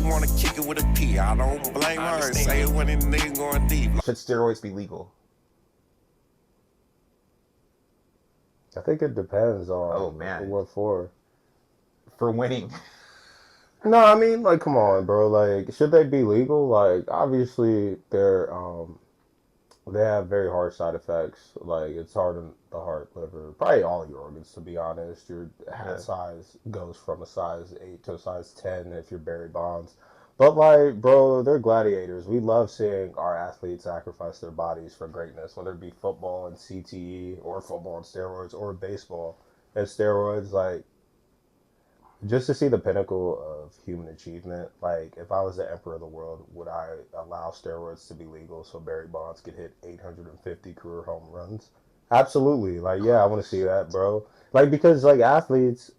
wanna kick it with a P. I don't blame her. Say it when a nigga going deep. Should steroids be legal? I think it depends on what for. For winning. No, I mean, like, come on, bro. Like, should they be legal? Like, obviously, they have very harsh side effects. Like, it's hard on the heart, liver, probably all your organs, to be honest. Your head size goes from a size 8 to a size 10 if you're Barry Bonds. But, like, bro, they're gladiators. We love seeing our athletes sacrifice their bodies for greatness, whether it be football and CTE or football and steroids or baseball and steroids. Like, just to see the pinnacle of human achievement, like if I was the emperor of the world, would I allow steroids to be legal so Barry Bonds could hit 850 career home runs? Absolutely. Like, yeah, I want to see that, bro. Like, because like athletes,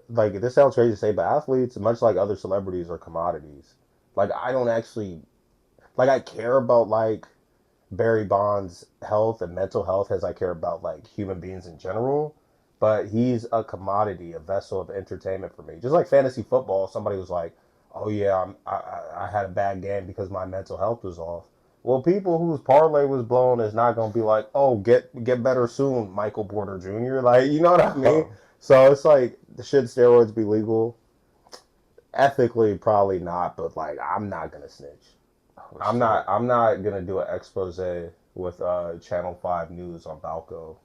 like this sounds crazy to say, but athletes, much like other celebrities, are commodities. Like, I don't actually, like, I care about like Barry Bonds' health and mental health as I care about like human beings in general. But he's a commodity, a vessel of entertainment for me. Just like fantasy football, somebody was like, "Oh yeah, I had a bad game because my mental health was off." Well, people whose parlay was blown is not gonna be like, "Oh, get better soon, Michael Porter Jr." Like, you know what I mean? So it's like, should steroids be legal? Ethically, probably not. But like, I'm not gonna snitch. I'm not gonna do an expose with Channel 5 News on Balco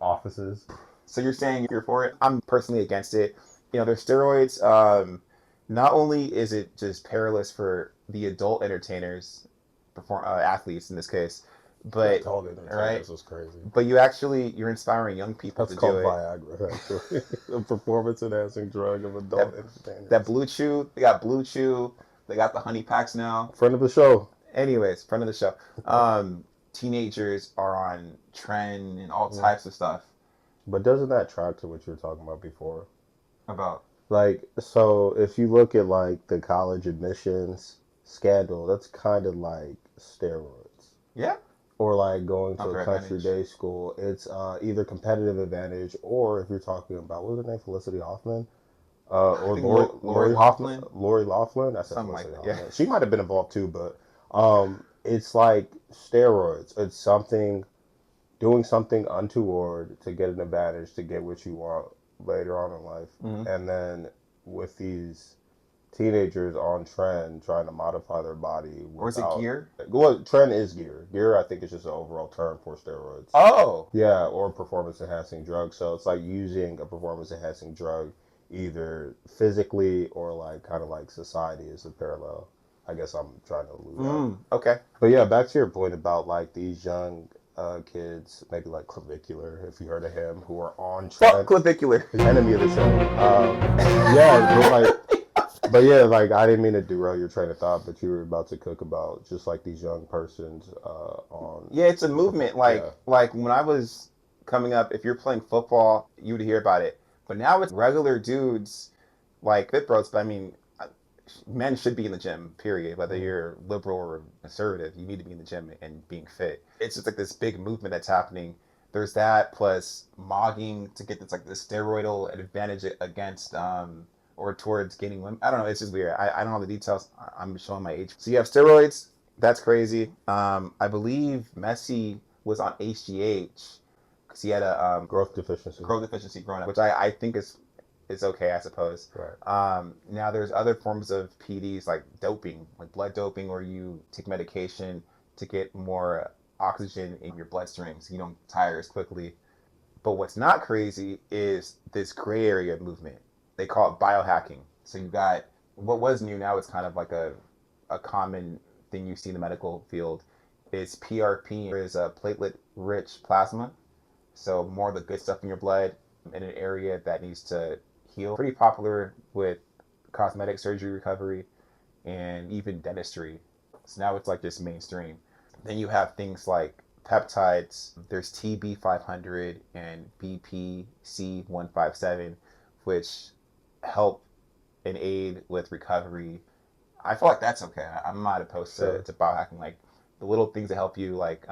offices. So you're saying you're for it? I'm personally against it. You know, there's steroids. Not only is it just perilous for the adult entertainers, athletes in this case, but This was crazy. But you're inspiring young people That's to called do it. Viagra, actually. A performance-enhancing drug of adult entertainers. That Blue Chew, they got Blue Chew, they got the honey packs now. Friend of the show. Anyways, friend of the show. Teenagers are on trend and all types of stuff. But doesn't that track to what you were talking about before? About? Like, so if you look at like the college admissions scandal, that's kind of like steroids. Yeah. Or like going to a country day school. It's either competitive advantage, or if you're talking about, what was her name, Felicity Hoffman? Or Lori Hoffman? Lori Laughlin? I said something Felicity like that. Hoffman. Yeah. She might have been involved too, but it's like steroids. It's something, doing something untoward to get an advantage, to get what you want later on in life. Mm-hmm. And then with these teenagers on trend trying to modify their body. Or is it gear? Well, trend is gear. Gear, I think, is just an overall term for steroids. Oh. Yeah, or performance-enhancing drug. So it's like using a performance-enhancing drug either physically or like kind of like society is a parallel. I guess I'm trying to allude at. Okay. But yeah, back to your point about like these young kids, maybe like Clavicular, if you heard of him, who are on trend. Fuck Clavicular. Enemy of the show. But yeah, like I didn't mean to derail your train of thought, but you were about to cook about just like these young persons on. Yeah, it's a movement. Like when I was coming up, if you're playing football, you would hear about it. But now it's regular dudes, like fit bros. But I mean, men should be in the gym, period. Whether you're liberal or conservative, you need to be in the gym and being fit. It's just like this big movement that's happening. There's that plus mogging to get this like this steroidal advantage against or towards gaining women. I don't know. It's just weird. I don't know the details. I'm showing my age. So you have steroids. That's crazy. I believe Messi was on HGH because he had a growth deficiency growing up, which I think is okay, I suppose. Right. Now there's other forms of PEDs like doping, like blood doping, where you take medication to get more oxygen in your bloodstream so you don't tire as quickly. But what's not crazy is this gray area movement. They call it biohacking. So you've got what was new, now it's kind of like a common thing you see in the medical field. Is PRP, is a platelet-rich plasma. So more of the good stuff in your blood in an area that needs to heal. Pretty popular with cosmetic surgery recovery and even dentistry. So now it's like just mainstream. Then you have things like peptides. There's TB500 and BPC157, which help and aid with recovery. I feel like that's okay. I'm not opposed to biohacking. Like the little things that help you, like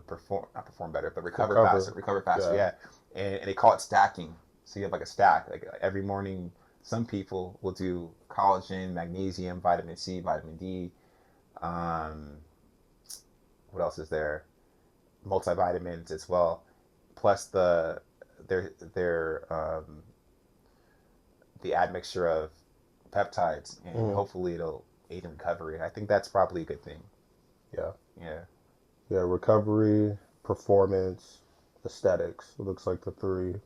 perform better, but recover faster. Yeah. And they call it stacking. So you have like a stack. Like every morning, Some people will do collagen, magnesium, vitamin C, vitamin D. What else is there? Multivitamins as well. Plus the admixture of peptides, and hopefully it'll aid in recovery. I think that's probably a good thing. Yeah. Yeah. Yeah, recovery, performance, aesthetics. It looks like the three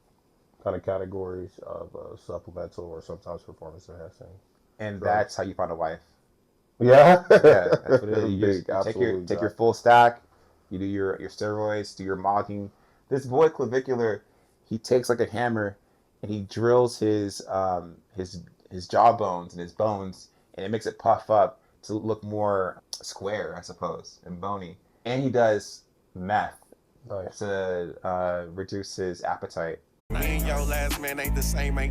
kind of categories of supplemental or sometimes performance enhancing. And drugs. that's how you find a wife. Yeah. Yeah, that's what it is. You Big, just absolutely take your full stack. You do your steroids, do your mogging. This boy Clavicular, he takes like a hammer and he drills his jawbones and his bones, and it makes it puff up to look more square, I suppose, and bony. And he does meth Nice. to reduce his appetite. Me and your last man ain't the same word.